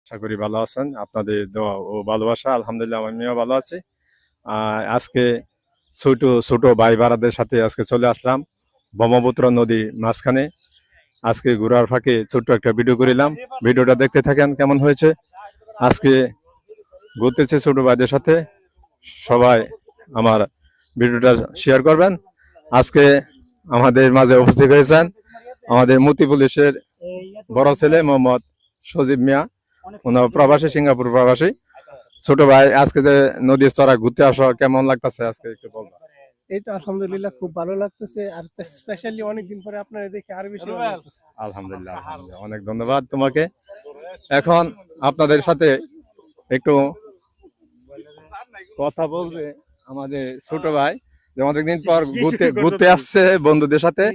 আশা করি ভালো আছেন। আপনাদের দোয়া ও ভালোবাসা আলহামদুলিল্লাহ আমিও ভালো আছি। আজকে ছোট ছোট ভাই বারাদের সাথে আজকে চলে আসলাম ব্রহ্মপুত্র নদীর মাঝখানে। আজকে ঘোরার ফাঁকে ছোট্ট একটা ভিডিও করিলাম, ভিডিওটা দেখতে থাকেন কেমন হয়েছে। আজকে ঘুরতেছে ছোট ভাইদের সাথে, সবাই আমার ভিডিওটা শেয়ার করবেন। আজকে আমাদের মাঝে উপস্থিত হয়েছেন আমাদের মতি পুলিশের বড় ছেলে মোহাম্মদ সজীব মিয়া, ওনার প্রবাসী, সিঙ্গাপুর প্রবাসী। ছোট ভাই, আজকে যে নদীর চড়া ঘুরতে আসা কেমন লাগতেছে আজকে একটু বলবেন? এই তো আলহামদুলিল্লাহ খুব ভালো লাগতেছে, আর স্পেশালি অনেকদিন পরে আপনারা দেখে আরো বেশি ভালো লাগতেছে। আলহামদুলিল্লাহ, আলহামদুলিল্লাহ, অনেক ধন্যবাদ তোমাকে। এখন আপনাদের সাথে একটু কথা বলবে আমাদের ছোট ভাই, যে অনেকদিন পর ঘুরতে ঘুরতে আসছে বন্ধুদের সাথে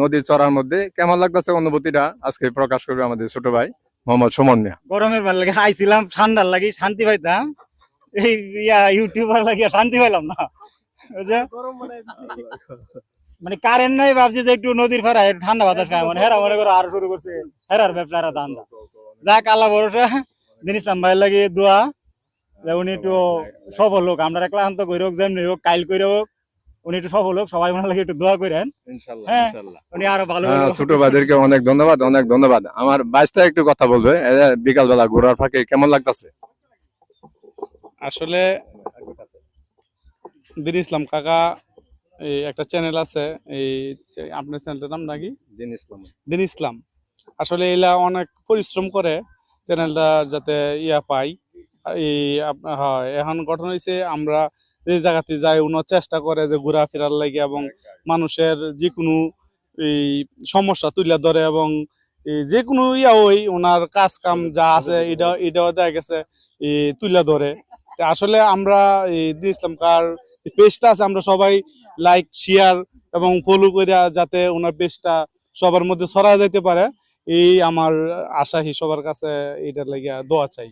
নদীর চড়ার মধ্যে। কেমন লাগতেছে অনুভূতিটা আজকে প্রকাশ করবে আমাদের ছোট ভাই মোহাম্মদ সুমন মিয়া। গরমের ভাল লাগে আইছিলাম, ঠান্ডার লাগি শান্তি পাইতাম, এই ইউটিউবার লাগিয়া শান্তি পাইলাম না। মানে কারেন্ট নাই, ভাবছি যে একটু নদীর ফেরা একটু ঠান্ডা বাতাস খায়, মানে হেরা মনে করো আর শুরু করছে হেরার ব্যবসা, ধান্দা। যাক আল্লাহ ভরসা, দিন ইসলাম ভাই লাগে দোয়া, উনি একটু সফল হোক, আমরা ক্লান্ত করে হোক, যেমনি হোক, কাইল করে হোক, উনি একটু সফল হোক, সবাই ওনার লাগে একটু দোয়া করেন। হ্যাঁ, উনি আরো ভালো। ছোট ভাইদেরকে অনেক ধন্যবাদ, অনেক ধন্যবাদ। আমার বাইশটা একটু কথা বলবে, বিকাল বেলা ঘোরার ফাঁকে কেমন লাগতেছে? আসলে দিন ইসলাম কাকা এই একটা চ্যানেল আছে, এই আপনার চ্যানেলটার নাম নাকি? দিন ইসলাম। আসলে এলা অনেক পরিশ্রম করে চ্যানেলটা যাতে পাই। এই হয় এখন গঠন হয়েছে, আমরা যে জায়গাতে যাই উনার চেষ্টা করে যে ঘোরাফেরার লাগে এবং মানুষের যে কোনো এই সমস্যা তুলে ধরে, এবং যে কোনো ওই ওনার কাজ কাম যা আছে এটাও দেখা গেছে তুলে ধরে। আসলে আমরা এই দিন ইসলাম কার পেজটা আছে, আমরা সবাই লাইক শেয়ার এবং ফলো করে যাতে ওনার পেজটা সবার মধ্যে ছড়া যেতে পারে, এই আমার আশা। সবার কাছে এটার লাগিয়া দোয়া চাই।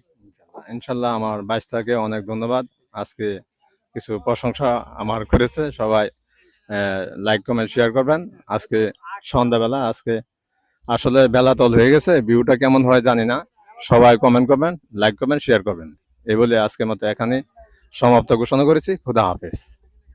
ইনশাল্লাহ। আমার বাইশটাকে অনেক ধন্যবাদ। আজকে কিছু প্রশংসা আমার করেছে, সবাই লাইক কমেন্ট শেয়ার করবেন। আজকে সন্ধ্যাবেলা, আজকে আসলে বেলা তল হয়ে গেছে, ভিউটা কেমন হয় জানি না। সবাই কমেন্ট করবেন, লাইক করবেন, শেয়ার করবেন। এই বলে আজকের মতো এখানে সমাপ্ত ঘোষণা করেছি। খুদা হাফেজ।